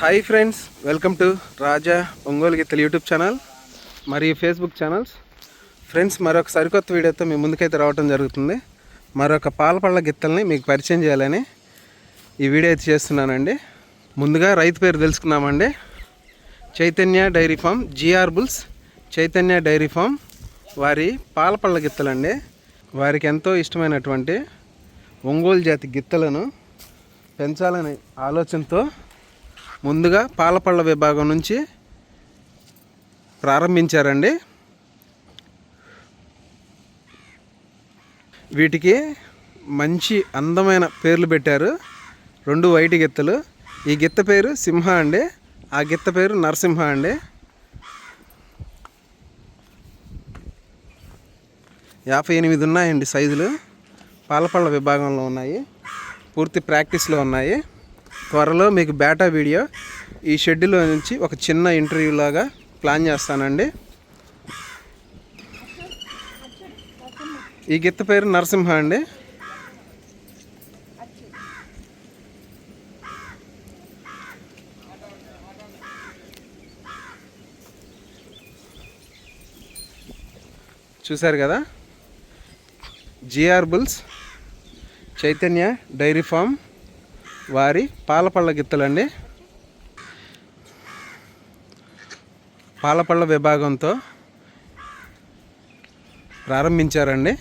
Hi friends, welcome to రాజా ఒంగోలు గిత్తలు YouTube channel మరియు Facebook channels. Friends, మరొక సరికొత్త వీడియోతో మీ ముందుకైతే రావడం జరుగుతుంది. మరొక పాలపళ్ళ గిత్తల్ని మీకు పరిచయం చేయాలని ఈ వీడియో అయితే చేస్తున్నానండి. ముందుగా రైతు పేరు తెలుసుకున్నామండి. Chaitanya dairy farm, GR bulls Chaitanya dairy farm వారి పాలపళ్ళ గిత్తలండి. వారికి ఎంతో ఇష్టమైనటువంటి ఒంగోలు జాతి గిత్తలను పెంచాలనే ఆలోచనతో ముందుగా పాలపళ్ళ విభాగం నుంచి ప్రారంభించారండి. వీటికి మంచి అందమైన పేర్లు పెట్టారు. 2 వైట్ గిత్తలు. ఈ గిత్త పేరు సింహ అండి, ఆ గిత్త పేరు నరసింహ అండి. 58 ఉన్నాయండి సైజులు. పాలపళ్ళ విభాగంలో ఉన్నాయి, పూర్తి ప్రాక్టీస్లో ఉన్నాయి. త్వరలో మీకు బేటా వీడియో ఈ షెడ్యూల్లో నుంచి ఒక చిన్న ఇంటర్వ్యూ లాగా ప్లాన్ చేస్తానండి. ఈ గిత్త పేరు నరసింహ అండి. చూశారు కదా, GR bulls Chaitanya dairy farm వారి పాలపళ్ళ గిత్తలండి. పాలపళ్ళ విభాగంతో ప్రారంభించారండి.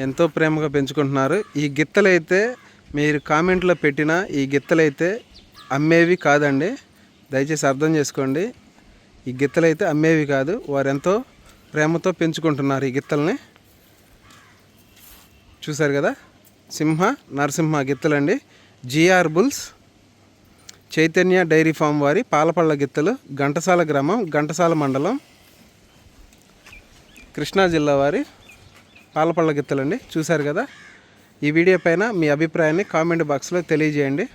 ఎంతో ప్రేమగా పెంచుకుంటున్నారు. ఈ గిత్తలైతే మీరు కామెంట్లో పెట్టిన ఈ గిత్తలైతే అమ్మేవి కాదండి, దయచేసి అర్థం చేసుకోండి. ఈ గిత్తలైతే అమ్మేవి కాదు, వారు ఎంతో ప్రేమతో పెంచుకుంటున్నారు ఈ గిత్తల్ని. చూశారు కదా, సింహ నరసింహ గిత్తలండి. GR bulls Chaitanya dairy farm వారి పాలపళ్ళ గిత్తలు. ఘంటసాల గ్రామం, ఘంటసాల మండలం, కృష్ణా జిల్లా వారి పాలపళ్ళ గిత్తలండి. చూశారు కదా, ఈ వీడియో పైన మీ అభిప్రాయాన్ని కామెంట్ బాక్స్లో తెలియజేయండి.